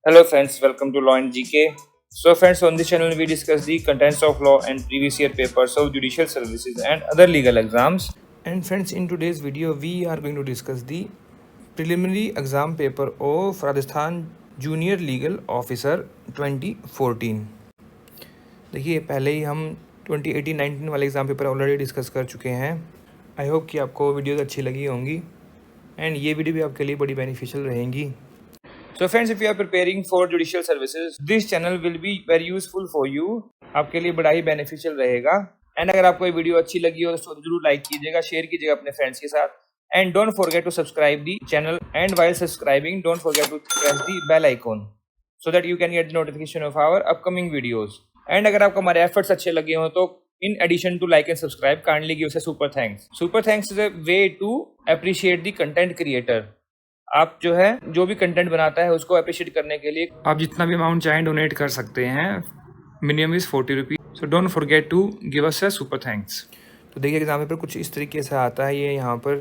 Hello friends, welcome to Law and GK. So friends, on this channel we discuss the contents of law and previous year papers of judicial services and other legal exams. And friends, in today's video we are going to discuss the preliminary exam paper of Rajasthan Junior Legal Officer 2014. देखिए पहले ही हम 2018-19 वाले exam paper already discuss कर चुके हैं. I hope कि आपको videos अच्छी लगी होंगी एंड ये वीडियो भी आपके लिए बड़ी बेनिफिशियल रहेंगी. So friends, if you are preparing for judicial services, this channel will be very useful for you. आपके लिए बड़ा ही बेनिफिशियल रहेगा. एंड अगर आपको ये वीडियो अच्छी लगी हो तो जरूर लाइक कीजिएगा, शेयर कीजिएगा अपने फ्रेंड्स के साथ. And don't forget to subscribe the channel. And while subscribing, don't forget to press the bell icon so that you can get the notification of our upcoming videos. And अगर आपको हमारे efforts अच्छे लगे हो तो in addition to like and subscribe, kindly give us a super thanks. Super thanks is a way to appreciate the content creator. आप जो है जो भी कंटेंट बनाता है उसको अप्रिशिएट करने के लिए आप जितना भी अमाउंट चाहें डोनेट कर सकते हैं. Minimum is 40 rupees. So don't forget to give us a super thanks. तो देखिए एग्जाम पेपर कुछ इस तरीके से आता है. ये यहाँ पर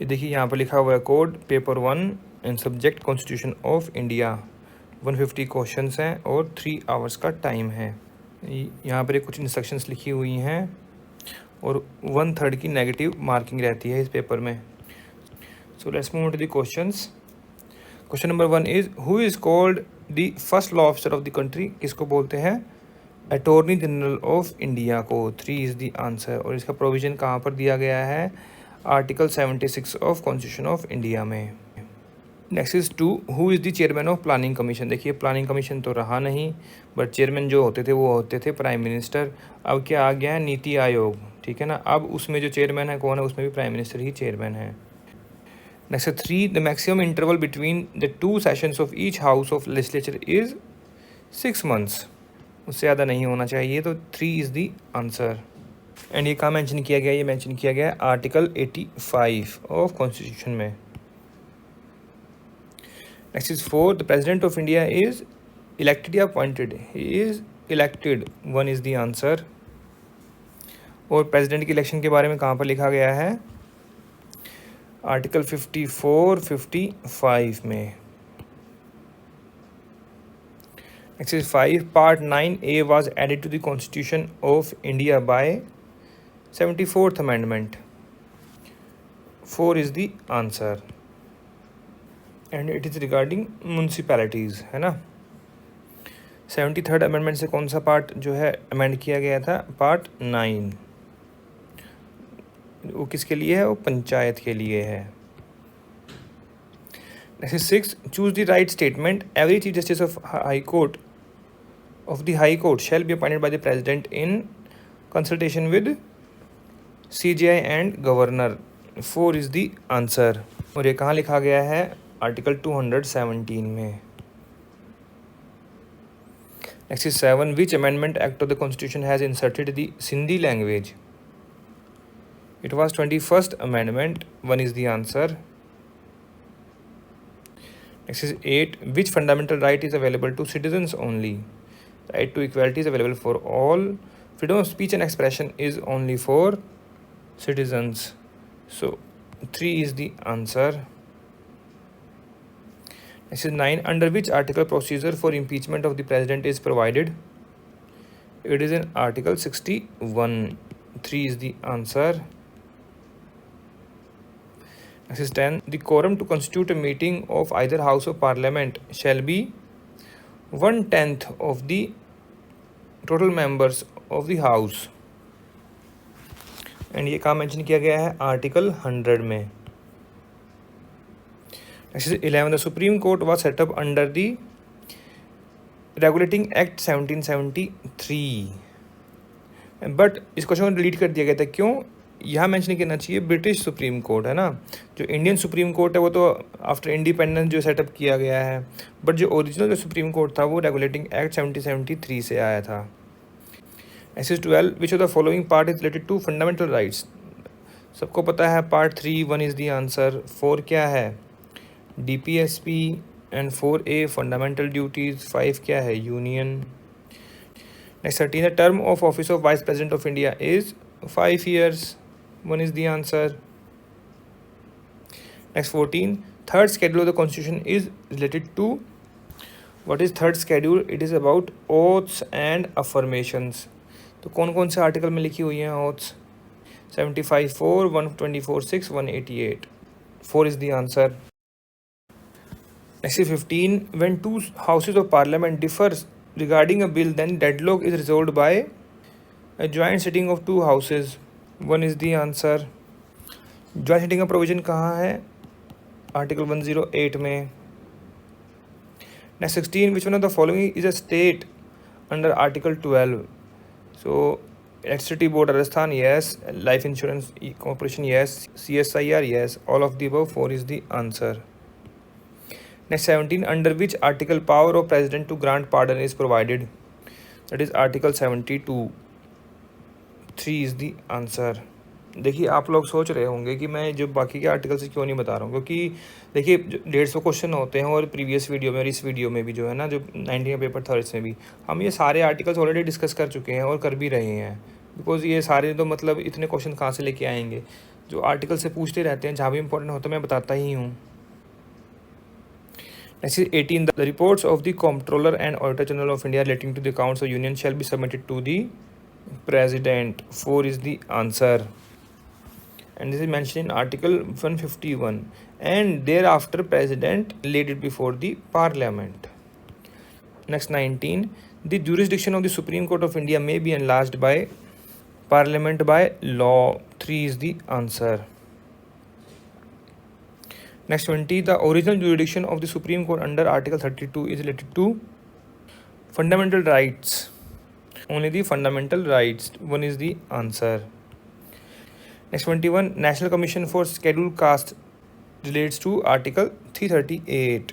ये देखिए यहाँ पर लिखा हुआ है code paper 1 and subject constitution of India. 150 question हैं और 3 आवर्स का टाइम है. यहाँ पर कुछ इंस्ट्रक्शंस लिखी हुई हैं और 1/3 की नेगेटिव मार्किंग रहती है इस पेपर में. So let's move on to the questions. Question number 1 is who is called the first law officer of the country? किसको बोलते हैं? अटॉर्नी जनरल ऑफ इंडिया को. 3 is the answer. और इसका प्रोविजन कहाँ पर दिया गया है? Article 76 of constitution of India में. Next is 2 who is the chairman of planning commission. देखिए प्लानिंग कमीशन तो रहा नहीं बट चेयरमैन जो होते थे वो होते थे प्राइम मिनिस्टर. अब क्या आ गया है? नीति आयोग. ठीक है ना. अब उसमें जो चेयरमैन है कौन है? उसमें भी प्राइम मिनिस्टर ही चेयरमैन है. Next 3, the maximum interval between the 2 sessions of each house of legislature is 6 months. उससे ज़्यादा नहीं होना चाहिए. तो 3 is the answer. एंड ये कहाँ मेंशन किया गया? ये मेंशन किया गया है आर्टिकल 85 ऑफ कॉन्स्टिट्यूशन में. Next is 4, the president of India is elected या appointed? He is elected. 1 is the answer. और प्रेजिडेंट के इलेक्शन के बारे में कहाँ पर लिखा गया है? आर्टिकल 54-55 में. Next is 5, part 9A was added to the Constitution of India by 74th Amendment. 4 is the answer. And it is regarding municipalities, है ना. 73rd Amendment से कौन सा पार्ट जो है अमेंड किया गया था? पार्ट 9. वो किसके लिए है? वो पंचायत के लिए है. Next 6, choose the right statement. Every chief justice of high court of the high court shall be appointed by the president in consultation with CJI and governor. 4 is the answer. और ये कहाँ लिखा गया है? आर्टिकल 217 में. Next is 7, which amendment act of the constitution has inserted the Sindhi language? It was 21st Amendment. 1 is the answer. Next is 8. Which fundamental right is available to citizens only? Right to equality is available for all. Freedom of speech and expression is only for citizens. So 3 is the answer. Next is 9. Under which article procedure for impeachment of the president is provided? It is in Article 61. 3 is the answer. Next is 10. The quorum to constitute a meeting of either House of Parliament shall be 1/10 of the total members of the House. And ये कहाँ mention किया गया है? Article 100 में. Next is 11. The supreme court was set up under the regulating act 1773. But इस question को delete कर दिया गया था. क्यों? यहाँ मेंशन करना चाहिए ब्रिटिश सुप्रीम कोर्ट है ना. जो इंडियन सुप्रीम कोर्ट है वो तो आफ्टर इंडिपेंडेंस जो सेटअप किया गया है. बट जो ओरिजिनल जो सुप्रीम कोर्ट था वो रेगुलेटिंग एक्ट 1773 से आया था. Next is 12. Which of the following part is related to fundamental rights? सबको पता है पार्ट 3. 1 is the answer. 4 क्या है? DPSP. And 4A fundamental duties. 5 क्या है? Union. Next 13. The term of office of vice president of India is 5 years. 1 is the answer. Next 14. Third schedule of the constitution is related to what is third schedule? It is about oaths and affirmations. तो कौन कौन से article में लिखी हुई हैं oaths? 75(4), 124(6), 188. 4 is the answer. Next is 15. When two houses of parliament differs regarding a bill, then deadlock is resolved by a joint sitting of two houses. 1 is the answer. Joint sitting का provision कहाँ है? Article 108 में. Next 16. Which one of the following is a state under Article 12? So Electricity Board Rajasthan, yes. Life Insurance Corporation, yes. CSIR, yes. All of the above. 4 is the answer. Next 17. Under which article power of president to grant pardon is provided? That is Article 72. 3 is the answer. देखिए आप लोग सोच रहे होंगे कि मैं जो बाकी के आर्टिकल से क्यों नहीं बता रहा हूँ, क्योंकि देखिए 150 क्वेश्चन होते हैं और प्रीवियस वीडियो में और इस वीडियो में भी जो है ना, जो 19 पेपर थर्ड्स में भी हम ये सारे आर्टिकल्स ऑलरेडी डिस्कस कर चुके हैं और कर भी रहे हैं। बिकॉज ये सारे तो मतलब इतने क्वेश्चन कहाँ से लेके आएंगे, जो आर्टिकल से पूछते रहते हैं, जहाँ भी इंपॉर्टेंट होता है मैं बताता ही हूँ। Next is 18. The reports of the Comptroller and Auditor General of India relating to the accounts of Union shall be submitted to the President. 4 is the answer. And this is mentioned in Article 151. And thereafter President laid it before the Parliament. Next 19. The jurisdiction of the Supreme Court of India may be enlarged by Parliament by law. 3 is the answer. Next 20. The original jurisdiction of the Supreme Court under Article 32 is related to fundamental rights. Only the fundamental rights. 1 is the answer. Next 21. National Commission for Scheduled Caste relates to Article 338.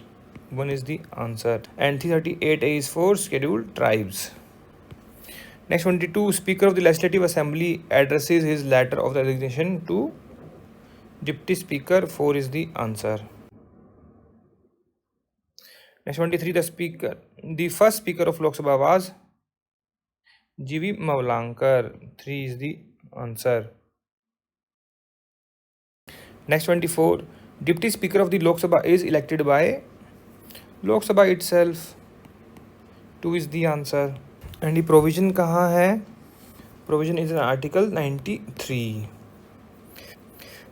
1 is the answer. And 338A is for Scheduled Tribes. Next 22. Speaker of the Legislative Assembly addresses his letter of resignation to Deputy Speaker. 4 is the answer. Next 23. The first Speaker of Lok Sabha was G.V. Mavlankar. 3 is the answer. Next 24. Deputy Speaker of the Lok Sabha is elected by Lok Sabha itself. 2 is the answer. And the provision कहाँ है? Provision is in Article 93.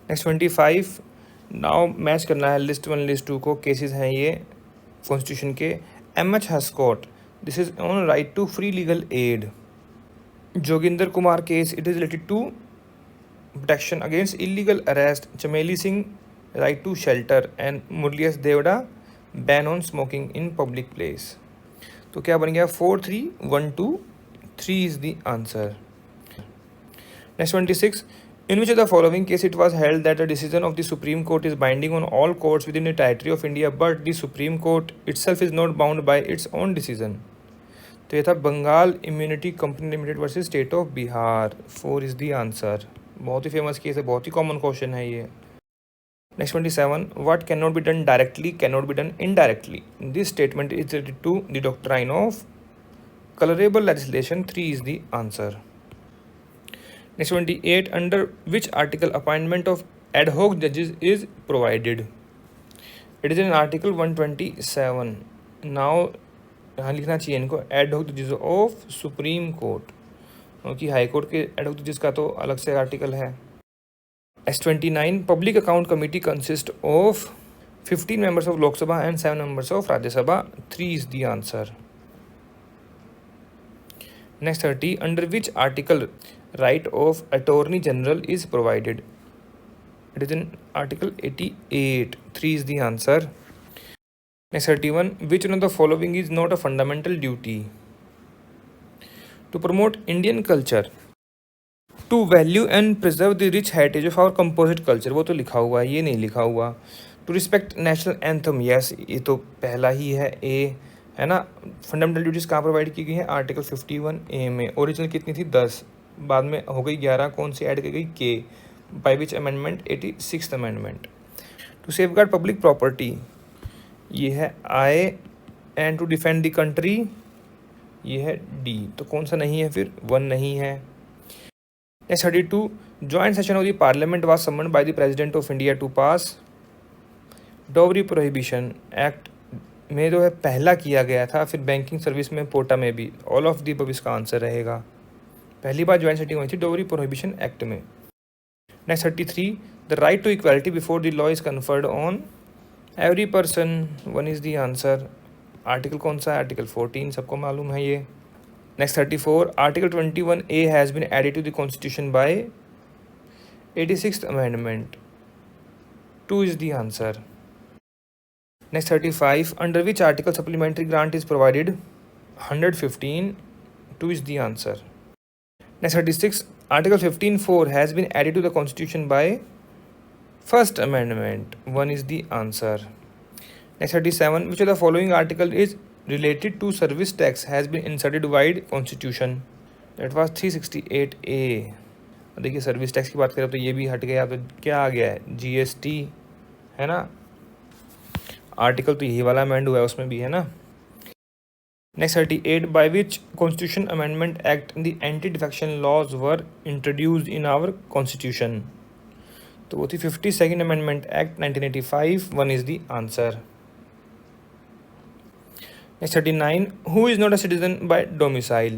Next 25. Now match करना है list 1 list 2 को. Cases हैं ये constitution के. M.H. Hascott. This is on right to free legal aid. Joginder Kumar case. It is related to protection against illegal arrest. Chameli Singh, right to shelter. And Murli S. Devda, ban on smoking in public place. तो क्या बन गया? 4, 3, 1, 2, 3 is the answer. Next 26. In which of the following case it was held that the decision of the Supreme Court is binding on all courts within the territory of India, but the Supreme Court itself is not bound by its own decision? तो ये था Bengal immunity company limited versus state of Bihar. 4 is the answer. बहुत ही famous case है, बहुत ही common question है ये. Next 27. What cannot be done directly cannot be done indirectly. This statement is related to the doctrine of colorable legislation. 3 is the answer. Next 28. Under which article appointment of ad hoc judges is provided? It is in Article 127. Now यहाँ लिखना चाहिए इनको ad hoc judges of Supreme Court, क्योंकि high court के ad hoc judges का तो अलग से आर्टिकल है. S29. Public Account Committee consists of 15 members of Lok Sabha and 7 members of Rajya Sabha. 3 is the answer. Next 30. Under which article right of Attorney General is provided? It is in Article 88. 3 is the answer. Next 31. Which one of the following is not a fundamental duty? To promote Indian culture. To value and preserve the rich heritage of our composite culture. वो तो लिखा हुआ है, ये नहीं लिखा हुआ. To respect national anthem. Yes, ये तो पहला ही है, A है ना. फंडामेंटल ड्यूटीज़ कहाँ प्रोवाइड की गई है? आर्टिकल 51A में. ओरिजिनल कितनी थी? 10. बाद में हो गई 11. कौन सी ऐड की गई? K. By which amendment? 86th amendment. To safeguard public property. ये है I. And to defend the country. ये है D. तो कौन सा नहीं है फिर? 1 नहीं है. Next 32. Joint session of the Parliament was summoned by the President of India to pass Dowry Prohibition Act में जो है पहला किया गया था, फिर बैंकिंग सर्विस में पोटा में भी। ऑल ऑफ दी अबव इसका आंसर रहेगा। पहली बार ज्वाइंट सेटिंग हुई थी डोगरी प्रोहिबिशन एक्ट में। Next 33, the right to equality before the law is conferred on every person, one is the answer. Article कौन सा है? आर्टिकल 14, सबको मालूम है ये। Next 34, article 21A has been added to the constitution by 86th amendment, 2 is the answer. Next 35, under which article supplementary grant is provided? 115, 2 is the answer. Next 36, article 15(4) has been added to the constitution by first amendment, 1 is the answer. Next 37, which of the following article is related to service tax has been inserted wide constitution? That was 368A। देखिए service tax की बात करें तो ये भी हट गया, तो क्या आ गया है? जीएसटी है ना। आर्टिकल तो यही वाला अमेंड हुआ है, उसमें भी है ना। Next 38, by which constitution amendment act the anti defection laws were introduced in our constitution? तो वो थी 52nd amendment act 1985, 1 is the answer. Next 39, who is not a citizen by domicile?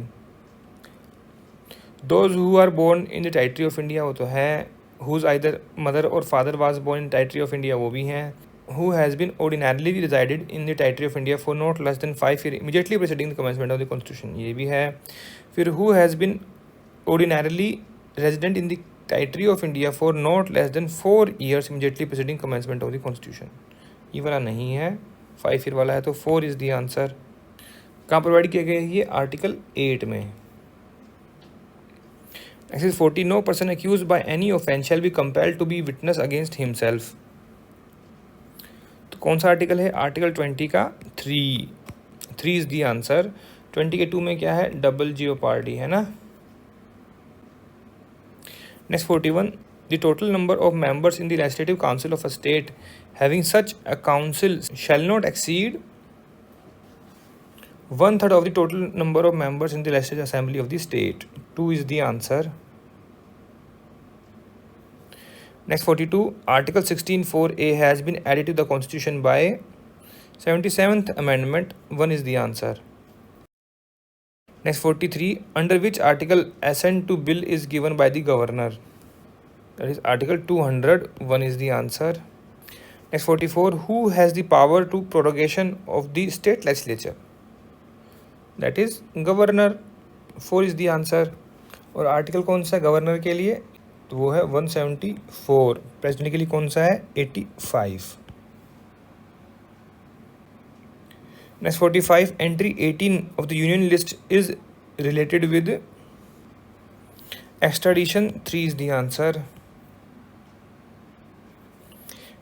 Those who are born in the territory of India, वो तो है। Whose either mother or father was born in territory of India, वो भी हैं। Who has been ordinarily resided in the territory of India for not less than 5 years immediately preceding the commencement of the constitution, ये भी है। फिर who has been ordinarily resident in the territory of India for not less than 4 years immediately preceding commencement of the constitution, ये वाला नहीं है, 5 year वाला है, तो 4 इज़ दी आंसर। कहाँ प्रोवाइड किया गया है ये? आर्टिकल 8 में। Next 40, no person accused by any offence shall be compelled to be witness against himself, तो कौन सा आर्टिकल है? आर्टिकल 20 का 3 इज़ दी आंसर। 20 के 2 में क्या है? डबल जियोपार्डी है ना। Next 41, the total number of members in the legislative council of a state having such a council shall not exceed 1/3 of the total number of members in the legislative assembly of the state, 2 is the answer. Next 42, article 16(4)(a) has been added to the constitution by 77th amendment, 1 is the answer. Next 43, under which article assent to bill is given by the governor? That is article 200, 1 is the answer. Next 44, who has the power to prorogation of the state legislature? That is governor, 4 is the answer. और article कौन सा है governor के लिए? तो वो है 174। President के लिए कौन सा है? 85। Next 45, entry 18 of the union list is related with extradition, 3 is the answer.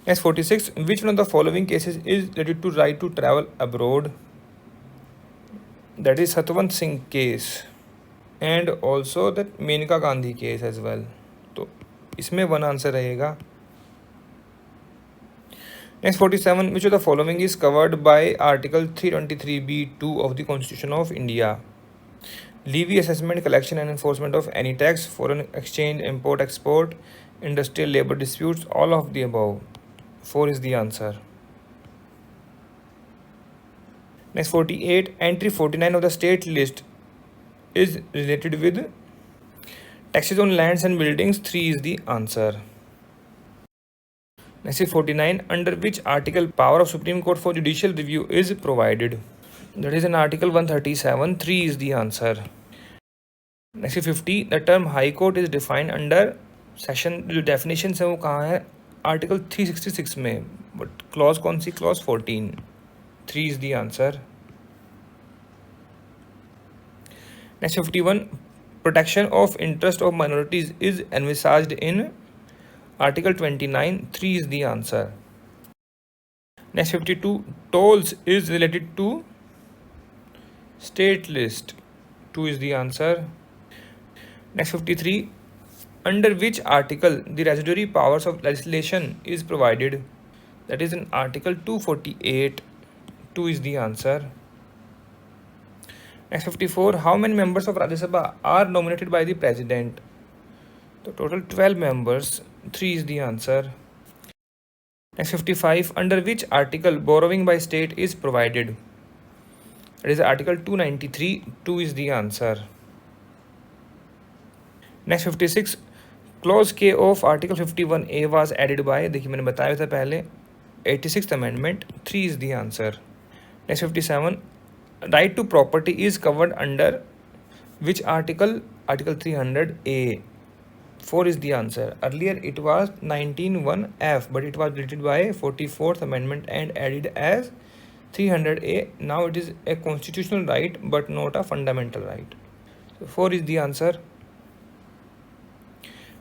Next 46, which one of the following cases is related to right to travel abroad? That is Satwant Singh case and also that Menka Gandhi case as well, तो इसमें 1 answer रहेगा। Next 47, which of the following is covered by article 323(b)(2) of the constitution of India? Levy, assessment, collection and enforcement of any tax, foreign exchange, import export, industrial labor disputes, all of the above, 4 is the answer। Next 48, entry 49 of the state list is related with taxes on lands and buildings, 3 is the answer। Next is 49, under which article power of Supreme Court for judicial review is provided? That is in article 137, 3 is the answer। Next is 50, the term high court is defined under section, जो definition है वो कहाँ है? article 366 में, but clause कौन सी? clause 14, 3 is the answer। Next 51, protection of interest of minorities is envisaged in article 29, 3 is the answer। Next 52, tolls is related to state list, 2 is the answer। Next 53, under which article the residuary powers of legislation is provided? That is in article 248, 2 is the answer। Next 54, how many members of Rajya Sabha are nominated by the president? So total 12 members, 3 is the answer। Next 55, under which article borrowing by state is provided? It is Article 293. 2 is the answer. Next 56, clause K of Article 51A was added by, देखिए मैंने बताया था पहले, 86th Amendment. 3 is the answer. Next 57, right to property is covered under which article? Article 300A. 4 is the answer. Earlier it was 19(1)(f), but it was deleted by 44th Amendment and added as 300A. Now it is a constitutional right but not a fundamental right. So 4 is the answer.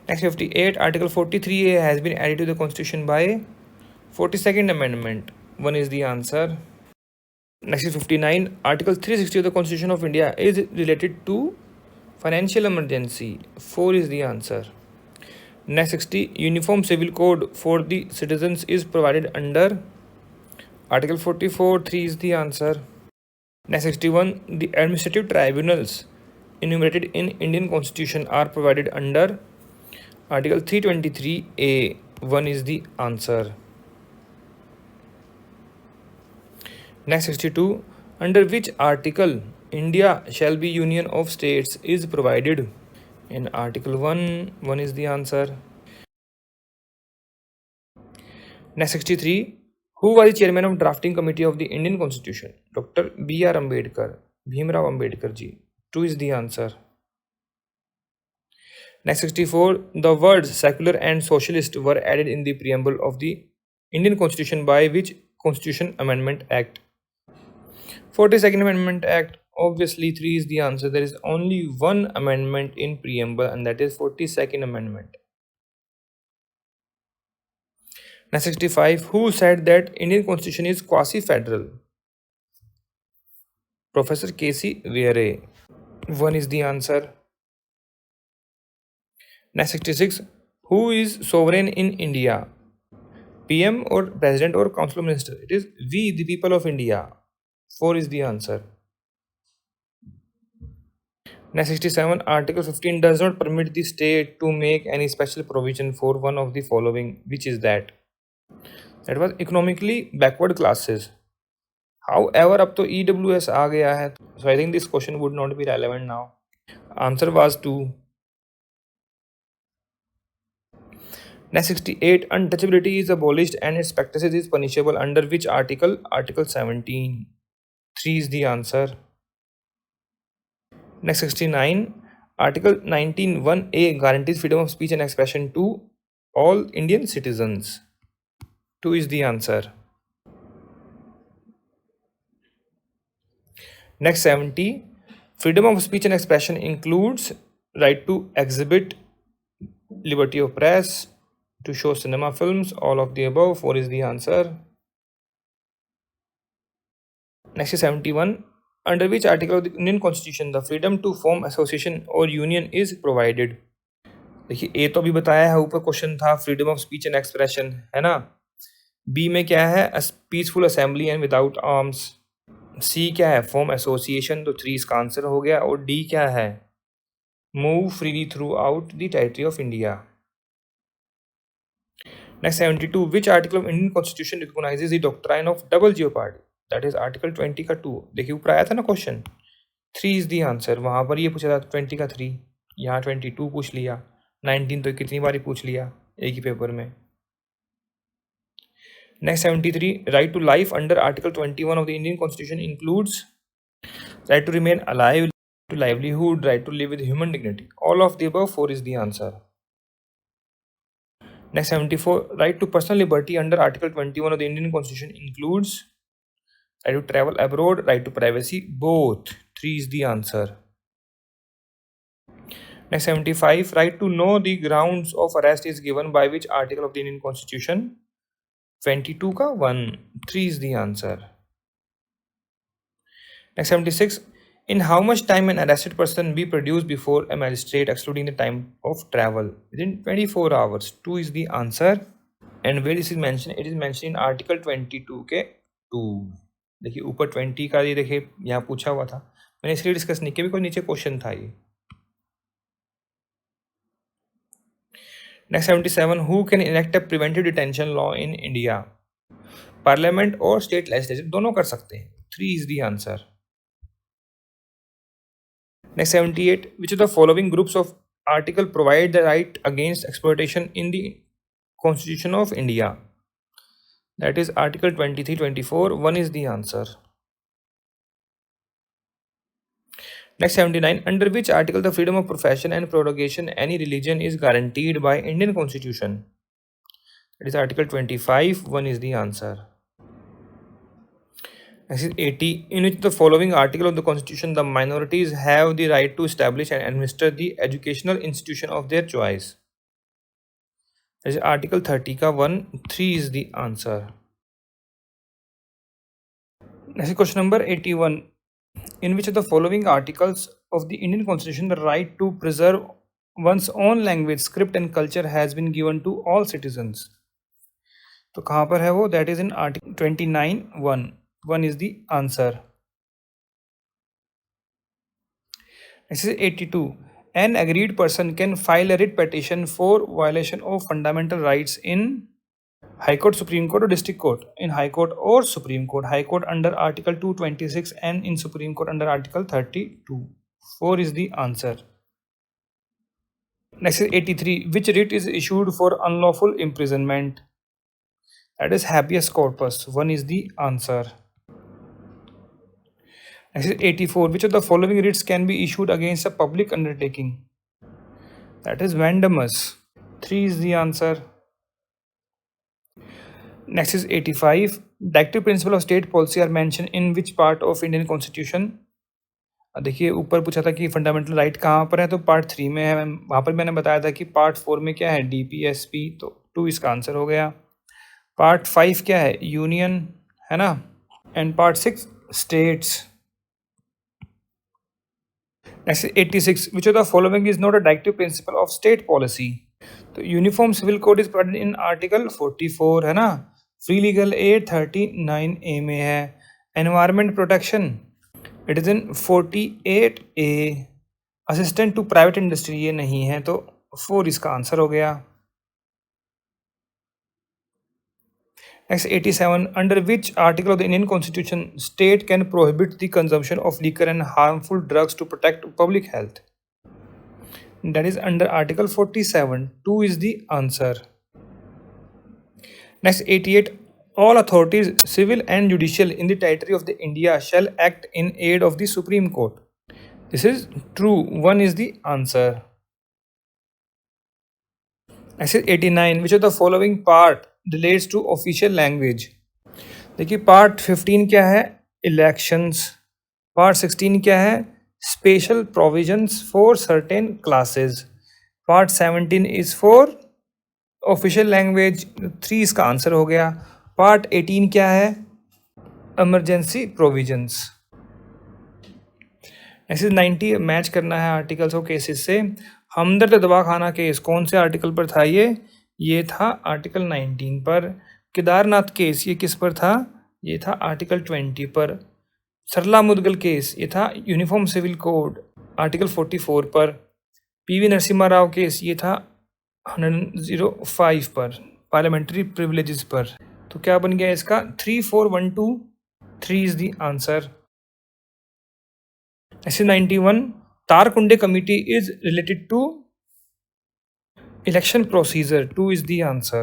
Next 58, Article 43A has been added to the Constitution by 42nd Amendment. 1 is the answer. Next is 59, Article 360 of the Constitution of India is related to financial emergency. 4 is the answer. Next 60, Uniform Civil Code for the citizens is provided under Article 44. 3 is the answer. Next 61, the administrative tribunals enumerated in Indian Constitution are provided under Article 323A. 1 is the answer. Next 62, under which article India shall be Union of States is provided? In Article 1. 1 is the answer. Next 63, who was the chairman of drafting committee of the Indian Constitution? Dr. B.R. Ambedkar, Bhimrao Ambedkar ji. 2 is the answer. Next 64, the words secular and socialist were added in the preamble of the Indian Constitution by which Constitution Amendment Act? 42nd Amendment Act. Obviously 3 is the answer. There is only one amendment in preamble and that is 42nd Amendment. Next 65, who said that Indian Constitution is quasi-federal? Professor K.C. Vere. 1 is the answer. Next 66, who is sovereign in India? PM or President or Council of Ministers? It is we, the people of India. 4 is the answer. Next 67, Article 15 does not permit the state to make any special provision for one of the following. Which is that? That was economically backward classes. However, अब तो EWS आ गया है, so I think this question would not be relevant now. Answer was 2. Next 68, untouchability is abolished and its practices is punishable under which article? Article 17. 3 is the answer. Next 69, Article 19(1)(a) guarantees freedom of speech and expression to all Indian citizens. 2 is the answer. Next 70, freedom of speech and expression includes right to exhibit, liberty of press, to show cinema films, all of the above. 4 is the answer. Next is 71, under which article of the Indian Constitution the freedom to form association or union is provided? देखिए ए तो अभी बताया है, ऊपर question था freedom of speech and expression, है ना. B में क्या है? Peaceful assembly and without arms. C क्या है? फॉर्म एसोसिएशन, तो 3 इसका आंसर हो गया. और डी क्या है? Move freely through out the territory of India. Next 72, which article of Indian Constitution recognizes the doctrine of double jeopardy? That is Article 20 का 2. देखिए ऊपर आया था ना क्वेश्चन. 3 is the answer. वहाँ पर ये पूछा था 20 का 3, यहाँ 22 पूछ लिया, 19 तो कितनी बार ही पूछ लिया एक ही पेपर में. Next 73, right to life under Article 21 of the Indian Constitution includes right to remain alive, to livelihood, right to live with human dignity. All of the above. 4 is the answer. Next 74, right to personal liberty under Article 21 of the Indian Constitution includes right to travel abroad, right to privacy, both. 3 is the answer. Next 75, right to know the grounds of arrest is given by which article of the Indian Constitution? 22 का 1. 3 is the answer. Next 76, in how much time an arrested person be produced before a magistrate excluding the time of travel? Within 24 hours. 2 is the answer. And where this is mentioned? It is mentioned in Article 22 के 2. देखिए ऊपर 20 का ये देखिए यहाँ पूछा हुआ था, मैंने इसलिए डिस्कस नहीं किया बिकॉज नीचे क्वेश्चन था ये. Next 77, who can enact a preventive detention law in India? Parliament और state legislature दोनों कर सकते हैं. 3 is the answer. Next 78, which of the following groups of article provide the right against exploitation in the Constitution of India? That is Article 23, 24. 1 is the answer. Next 79, under which article the freedom of profession and prorogation any religion is guaranteed by Indian Constitution? That is Article 25. 1 is the answer. Next is 80, in which the following article of the Constitution the minorities have the right to establish and administer the educational institution of their choice? That is Article 30 ka 1. 3 is the answer. Next is question number 81. In which of the following articles of the Indian Constitution the right to preserve one's own language, script and culture has been given to all citizens? तो कहाँ पर है वो? That is in Article 29. 1. 1 is the answer. Next is 82. An aggrieved person can file a writ petition for violation of fundamental rights in High Court, Supreme Court or District Court? In High Court or Supreme Court. High Court under Article 226 and in Supreme Court under Article 32. 4 is the answer. Next is 83. Which writ is issued for unlawful imprisonment? That is habeas corpus. 1 is the answer. Next is 84. Which of the following writs can be issued against a public undertaking? That is mandamus. 3 is the answer. Next is 85. Directive principle of state policy are mentioned in which part of Indian Constitution? देखिए ऊपर पूछा था कि fundamental right कहाँ पर है, तो part 3 में है. वहाँ पर मैंने बताया था कि पार्ट 4 में क्या है, DPSP, तो 2 इसका आंसर हो गया. पार्ट 5 क्या है, यूनियन है ना, and part 6 states. Next 86. Which of the following is not a directive principle of state policy? तो uniform civil code is provided in article 44 है ना. फ्री लीगल एड 39A में है. Environment protection it is in 48A. Assistant to private industry ये नहीं है, तो 4 इसका आंसर हो गया. Next 87. Under which article of the Indian Constitution state can prohibit the consumption of liquor and harmful drugs to protect public health? That is under Article 47. 2 is the answer. Next 88. All authorities, civil and judicial, in the territory of the India shall act in aid of the Supreme Court. This is true. 1 is the answer. Next is 89. Which of the following part relates to official language? देखिए part 15 क्या है, elections. Part 16 क्या है, special provisions for certain classes. Part 17 is for official language. 3 इसका answer हो गया. Part 18 क्या है, इमरजेंसी प्रोविजंस. ऐसे 90 मैच करना है आर्टिकल्स और केसेस से. हमदर्द दवाखाना केस कौन से आर्टिकल पर था? ये था आर्टिकल 19 पर. केदारनाथ केस ये किस पर था? ये था आर्टिकल 20 पर. सरला मुदगल केस ये था यूनिफॉर्म सिविल कोड आर्टिकल 44 पर. PV नरसिम्हा राव केस ये था 105 पर, पार्लियामेंट्री प्रिविलेजेस पर. तो क्या बन गया इसका? 3 4 1 2. 3 इज द आंसर. ऐसे 91. Tarkunde committee is related to election procedure. 2 is the answer.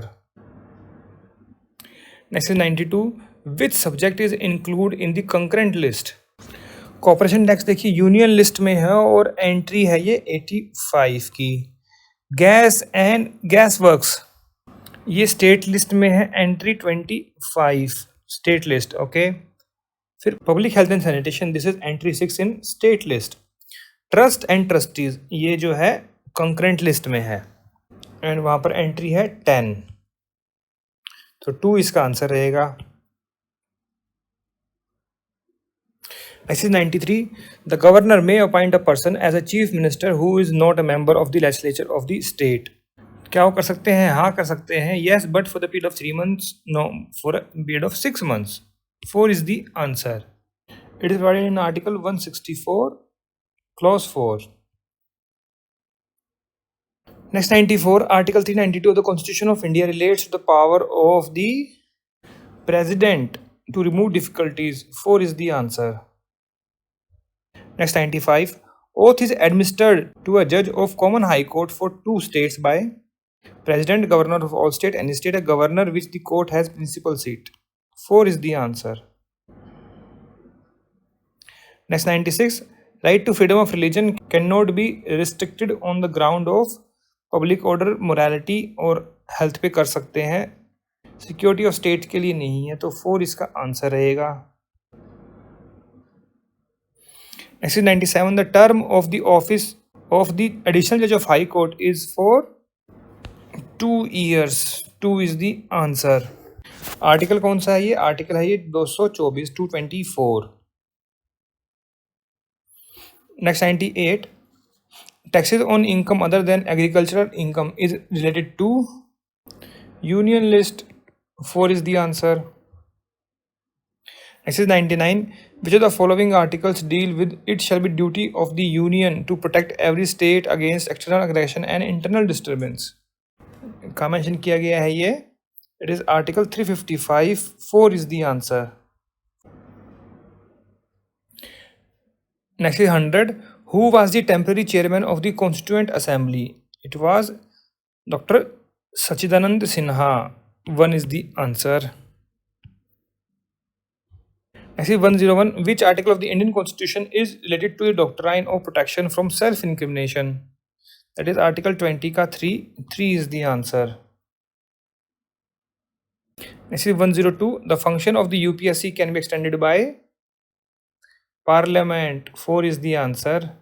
Next is 92. Which subject is included in the concurrent list? Corporation tax देखिए यूनियन लिस्ट में है और एंट्री है ये 85 की. गैस एंड गैस वर्क्स ये state list में है, एंट्री 25 स्टेट लिस्ट. ओके. फिर public health and sanitation this is entry 6 in state list. Trust and trustees ये जो है कंकरेंट लिस्ट में है एंड वहाँ पर एंट्री है 10. तो 2 इसका आंसर रहेगा. ऐसे 93. The governor may appoint a person as a chief minister who is not a member of the legislature of the state. क्या वो कर सकते हैं? हाँ कर सकते हैं. Yes but for the period of 3 months. No for a period of 6 months. 4 is the answer. It is provided in article 164 clause 4. Next 94, Article 392 of the Constitution of India relates to the power of the President to remove difficulties. 4 is the answer. Next 95, oath is administered to a judge of Common High Court for 2 states by President, Governor of all state, any state, a governor which the court has principal seat. 4 is the answer. Next 96, right to freedom of religion cannot be restricted on the ground of public order, morality और health पे कर सकते हैं, security of state के लिए नहीं है, तो 4 इसका आंसर रहेगा. Next is 97, the term of the office of the additional judge of high court is for 2 years. 2 is the answer. Article कौन सा है ये? आर्टिकल है ये 224 224. Next 98, taxes on income other than agricultural income is related to union list. 4 is the answer. Next is 99, which of the following articles deal with it shall be duty of the union to protect every state against external aggression and internal disturbance. कहाँ mention किया गया है ये? It is article 355. 4 is the answer. Next is 100, who was the temporary chairman of the Constituent Assembly? It was Dr. Sachidanand Sinha. 1 is the answer. Next is 101, which article of the Indian Constitution is related to the doctrine of protection from self-incrimination? That is article 20 का 3. 3 is the answer. Next is 102, the function of the UPSC can be extended by Parliament. 4 is the answer.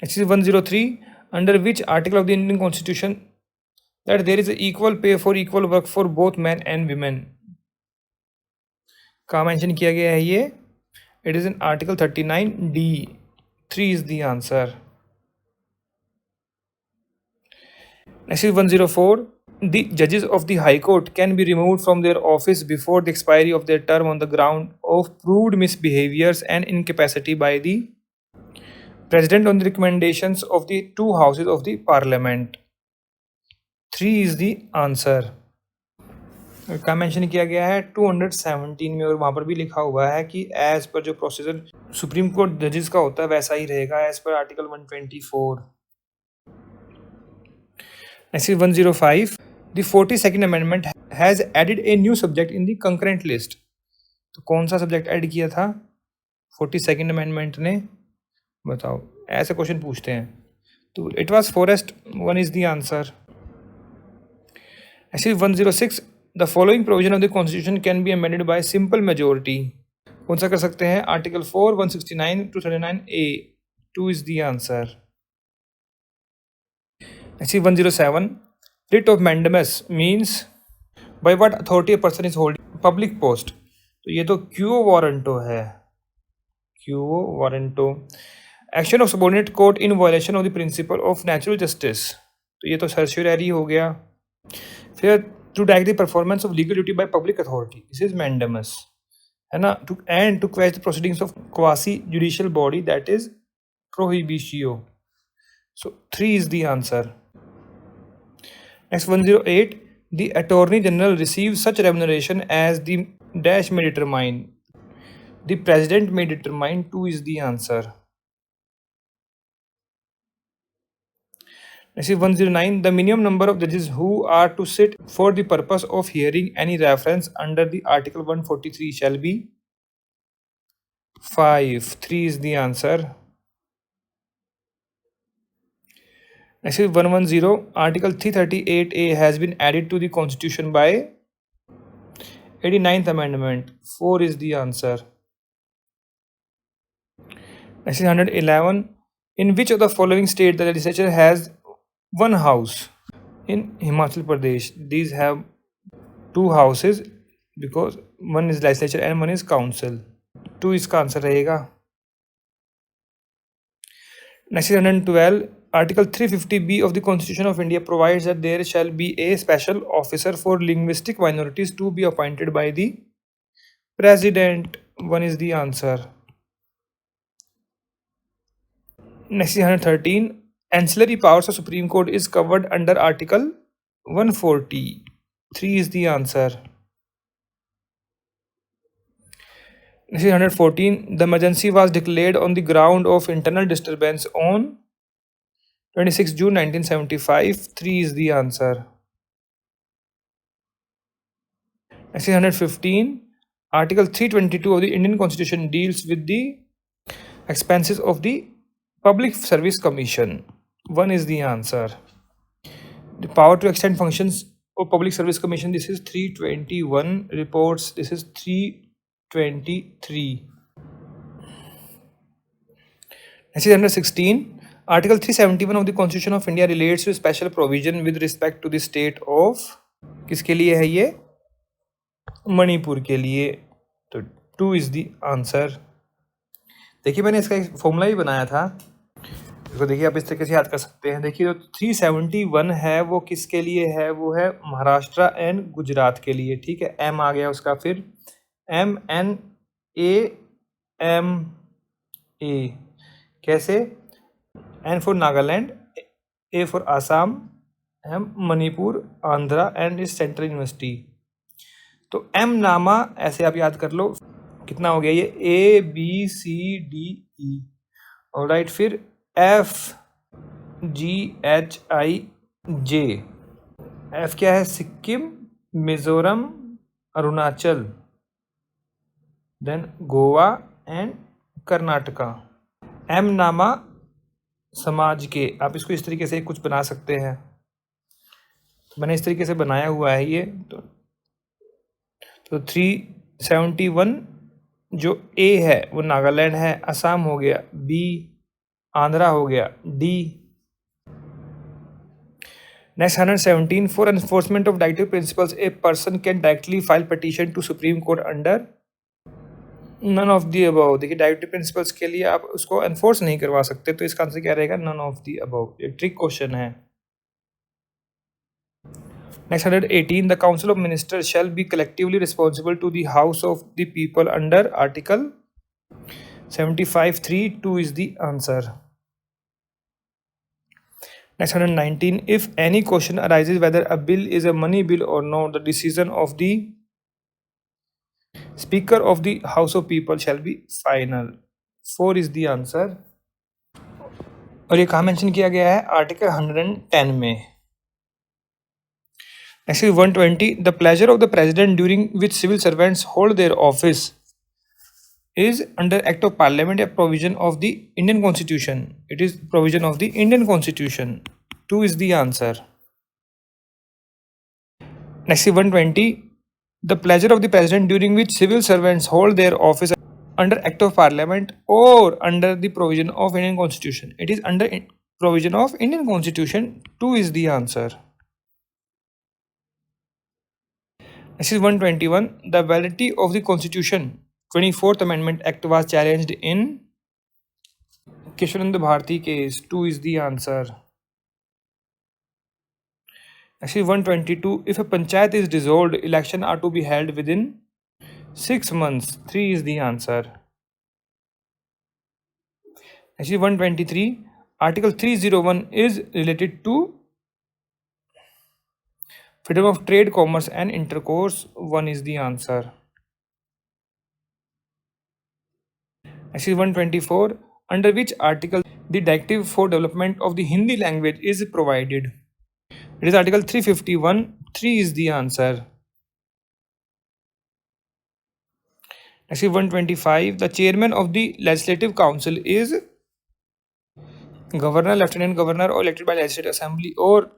Next is 103, under which article of the Indian Constitution that there is a equal pay for equal work for both men and women? कहाँ mention किया गया है ये? It is in article 39D. 3 is the answer. Next is 104, the judges of the High Court can be removed from their office before the expiry of their term on the ground of proved misbehaviors and incapacity by the President on the recommendations of the 2 houses of the Parliament. 3 is the answer. का mention किया गया है 217 में, और वहाँ पर भी लिखा हुआ है कि एज पर जो प्रोसीजर सुप्रीम कोर्ट जजेस का होता है वैसा ही रहेगा as per article 124. Next 105, the 42nd amendment has added a new subject in the concurrent list. तो कौन सा सब्जेक्ट ऐड किया था 42nd अमेंडमेंट ने? बताओ, ऐसे क्वेश्चन पूछते हैं. तो it was forest. 1 is the answer. Next 106, the following provision of the constitution can be amended by simple majority. कौन सा कर सकते हैं? Article 4, 169 to 39A. 2 is the answer. Next is 107, writ of mandamus means by what authority a person is holding public post. तो ये तो quo warranto है. Quo warranto. Action of subordinate court in violation of the principle of natural justice. तो ये तो certiorari हो गया. फिर to direct the performance of legal duty by public authority. This is mandamus, है ना? And to quash the proceedings of quasi judicial body, that is prohibitio. So 3 is the answer. Next 108, the Attorney General receives such remuneration as the dash may determine. The President may determine. 2 is the answer. Next is 109, the minimum number of judges who are to sit for the purpose of hearing any reference under the article 143 shall be 5. 3 is the answer. Next is 110, article 338A has been added to the constitution by 89th amendment. 4 is the answer. Next is 111, in which of the following state the legislature has one house? In Himachal Pradesh, these have 2 houses because one is legislature and one is council. 2 इसका answer रहेगा. Next is 112, article 350B of the Constitution of India provides that there shall be a special officer for linguistic minorities to be appointed by the President. 1 is the answer. Next is 113, ancillary powers of Supreme Court is covered under Article 140? 3 is the answer. This is 114. The emergency was declared on the ground of internal disturbance on 26 June 1975. 3 is the answer. This is 115. Article 322 of the Indian Constitution deals with the expenses of the Public Service Commission. 1 is the answer. The power to extend functions of Public Service Commission. This is 321. Reports. This is 323. This is 116. Article 371 of the Constitution of India relates to special provision with respect to the state of. किसके लिए है ये? मणिपुर के लिए. तो 2 is the answer. देखिए मैंने इसका एक फॉर्मूला भी बनाया था, इसको देखिए आप इस तरीके से याद कर सकते हैं. देखिए जो 371 है वो किसके लिए है? वो है महाराष्ट्र एंड गुजरात के लिए. ठीक है, एम आ गया उसका. फिर MNAMA कैसे? N for Nagaland, A for Assam, M Manipur, Andhra and is central university. तो एम नामा ऐसे आप याद कर लो. कितना हो गया ये? ABCDE. ऑलराइट. फिर FGHIJ. एफ क्या है? Sikkim, Mizoram, Arunachal, then Goa and Karnataka. M नामा समाज के. आप इसको इस तरीके से कुछ बना सकते हैं. मैंने इस तरीके से बनाया हुआ है ये. तो 371 जो ए है वो नागालैंड है, असम हो गया, बी आंध्रा हो गया, D. Next 117. For enforcement of directive principles a person can directly file petition to supreme court under none of the above. देखिए डायरेक्टिव प्रिंसिपल्स के लिए आप उसको एनफोर्स नहीं करवा सकते, तो इसका आंसर क्या रहेगा? None of the above. ये ट्रिक क्वेश्चन है. Next 118. The Council of Ministers shall be collectively responsible to the House of the People under Article 75(3). 2 is the answer. Next 119. If any question arises whether a bill is a money bill or not, the decision of the Speaker of the House of People shall be final. 4 is the answer. और ये कहाँ mention किया गया है? Article 110 में. Next is 120. The pleasure of the President during which civil servants hold their office is under Act of Parliament, a provision of the Indian Constitution. It is provision of the Indian Constitution. 2 is the answer. Next is 120. The pleasure of the President during which civil servants hold their office under Act of Parliament or under the provision of Indian Constitution. It is under provision of Indian Constitution. 2 is the answer. This is 121. The validity of the Constitution 24th Amendment Act was challenged in Keshavanand Bharati case. 2 is the answer. This is 122. If a panchayat is dissolved, election are to be held within 6 months. 3 is the answer. This is 123. Article 301 is related to freedom of trade, commerce and intercourse. 1 is the answer. This is 124. Under which article the directive for development of the Hindi language is provided? It is Article 351. 3 is the answer. This is 125. The chairman of the Legislative Council is governor, lieutenant governor, or elected by Legislative Assembly or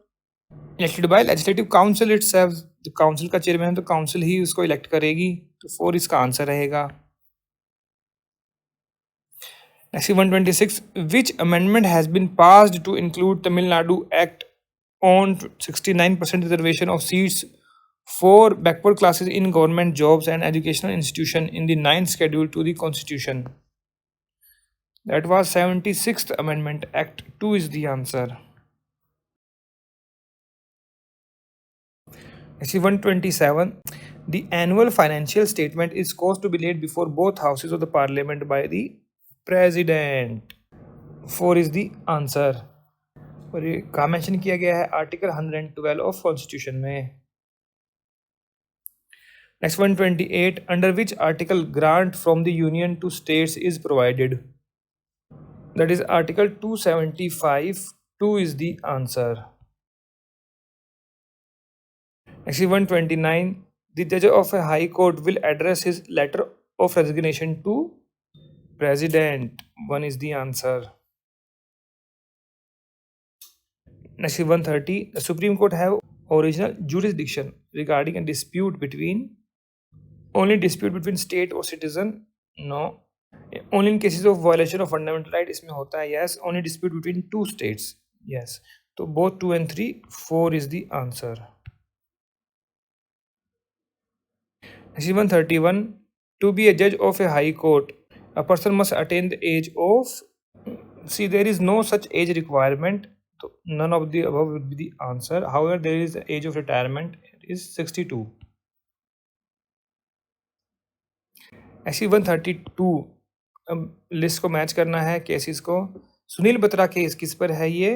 elected by legislative council itself. तो council का chairman है तो council ही उसको elect करेगी. तो 4 इसका answer रहेगा. Next 126. Which amendment has been passed to include Tamil Nadu act on 69% reservation of seats for backward classes in government jobs and educational institution in the 9th schedule to the constitution? That was 76th Amendment Act. 2 is the answer. Next is 127. The annual financial statement is caused to be laid before both houses of the parliament by the president. 4 is the answer. और ये कहाँ mention किया गया है? Article 112 of constitution में। Next 128, under which article grant from the union to states is provided? That is article 275. 2 is the answer. Next 129, the judge of a high court will address his letter of resignation to president. 1 is the answer. Next 130, the Supreme Court have original jurisdiction regarding a dispute between state or citizen? No. Only in cases of violation of fundamental right इसमें होता है. Yes. Only dispute between two states. Yes. So both 2 and 3. 4 is the answer. Next 131, to be a judge of a high court, a person must attain the age of, see, there is no such age requirement, so none of the above would be the answer. However, there is the age of retirement, it is 62. Actually 132, list को match करना है cases को. Sunil Batra case किस पर है ये?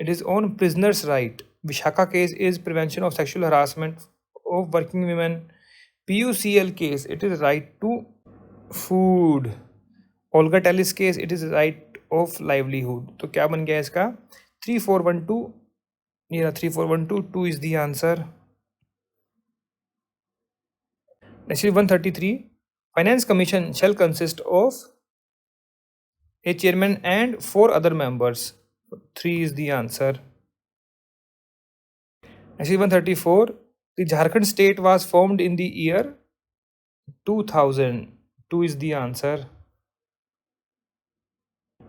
It is on prisoners right. Vishakha case is prevention of sexual harassment of working women. PUCL case, it is right to food. Olga Tellis case, it is right of livelihood. तो क्या बन गया इसका? 3412. ये 3412. 2 is the answer. Next is 133. Finance Commission shall consist of a chairman and 4 other members. 3 is the answer. Next is 134. The Jharkhand state was formed in the year 2000. 2 is the answer.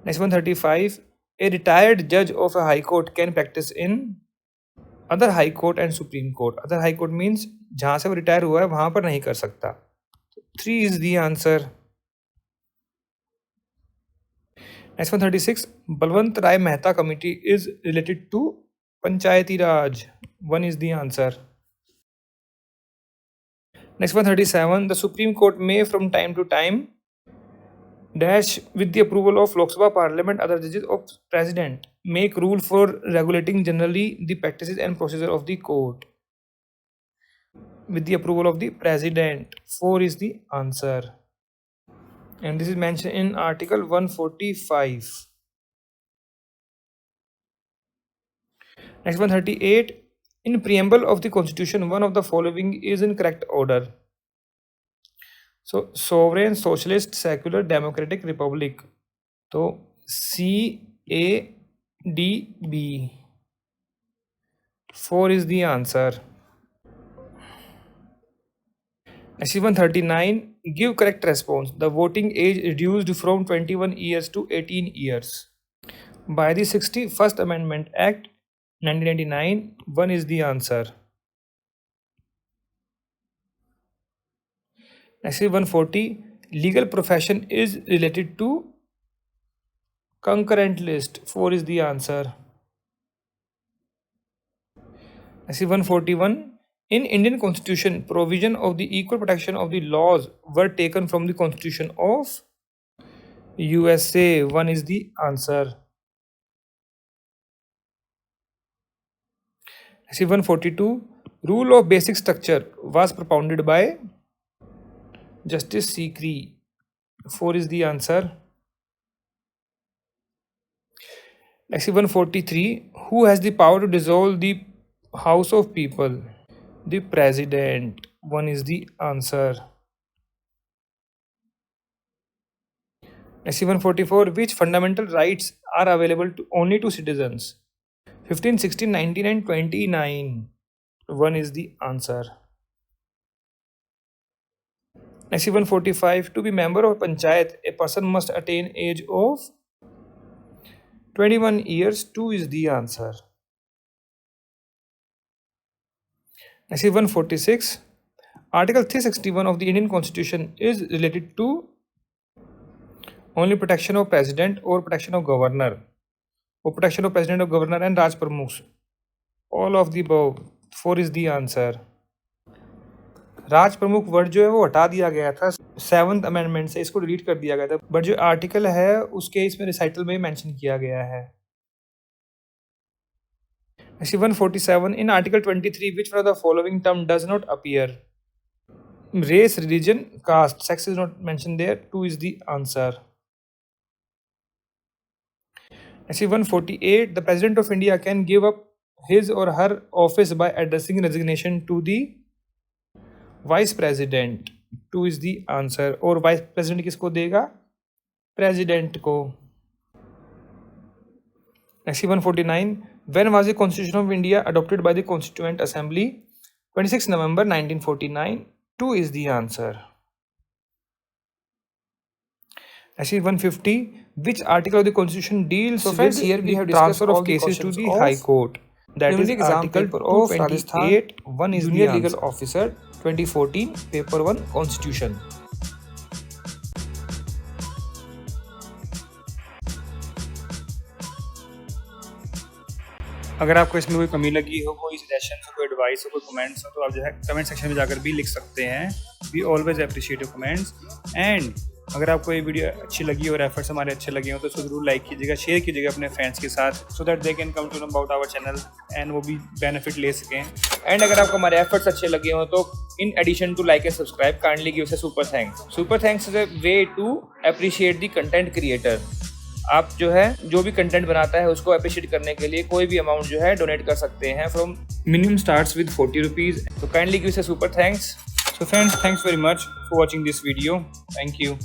Next 135. A retired judge of a high court can practice in other high court and supreme court. Other high court means जहाँ से वो retire हुआ है वहाँ पर नहीं कर सकता. 3 is the answer. Next 136. Balwant Rai Mehta committee is related to Panchayati Raj. 1 is the answer. Next 137, the Supreme Court may from time to time dash with the approval of Lok Sabha Parliament other judges of President make rule for regulating generally the practices and procedure of the court with the approval of the President. 4 is the answer, and this is mentioned in Article 145. Next 138, in preamble of the Constitution, one of the following is in correct order. So sovereign, socialist, secular, democratic, republic. So CADB. 4 is the answer. Next 139, give correct response. The voting age reduced from 21 years to 18 years by the 61st Amendment Act 1999. 1 is the answer. Next is 140, legal profession is related to concurrent list. 4 is the answer. Next is 141, in Indian Constitution, provision of the equal protection of the laws were taken from the Constitution of USA. 1 is the answer. Next is 142, rule of basic structure was propounded by Justice Sikri. 4 is the answer. Next is 143, who has the power to dissolve the House of People? The President. 1 is the answer. Next is 144, which fundamental rights are available only to citizens? 15, 16, 19 and 29. 1 is the answer. Next is 145, to be member of Panchayat, a person must attain age of 21 years. 2 is the answer. Next is 146, Article 361 of the Indian Constitution is related to only protection of President or protection of Governor, or protection of President or Governor and Raj Pramukhs. All of the above. 4 is the answer. राज प्रमुख word जो है वो हटा दिया गया था 7th amendment से, इसको डिलीट कर दिया गया था, बट जो आर्टिकल है उसके इसमें रिसाइटल में मेंशन किया गया है. Actually, 147 in Article 23, which one of the following term does not appear? Race, religion, caste. Sex is not mentioned there. 2 is the answer. Actually, 148, the President of India can give up his or her office by addressing resignation to the Vice President. 2 is the answer. और Vice President किसको देगा? President को. Actually, 149, when was the Constitution of India adopted by the Constituent Assembly? 26 November 1949. 2 is the answer. Actually, 150, which article of the Constitution deals So friends, with here we the have discussed transfer all of the cases to questions the of High Court? That is Preliminary exam Article paper of 228. 1 is Junior the Legal answer. Officer 2014 Paper 1 Constitution. अगर आपको इसमें कोई कमी लगी हो, कोई suggestion हो, कोई एडवाइस हो, कोई कमेंट्स हो, तो आप जो है कमेंट सेक्शन में जाकर भी लिख सकते हैं. We always appreciate your comments. And अगर आपको ये वीडियो अच्छी लगी और एफर्ट्स हमारे अच्छे लगे हो तो इसको जरूर लाइक कीजिएगा, शेयर कीजिएगा अपने फ्रेंड्स के साथ, so that they can come to know about our channel and वो भी बेनिफिट ले सकें. एंड अगर आपको हमारे एफर्ट्स अच्छे लगे हो तो in addition to like and subscribe kindly give us a super thanks. Super thanks is a way to appreciate the content creator. आप जो है जो भी कंटेंट बनाता है उसको अप्रिशिएट करने के लिए कोई भी अमाउंट जो है डोनेट कर सकते हैं. From minimum starts with 40 rupees. तो kindly give us a super thanks. So friends, thanks very much for watching this video. Thank you.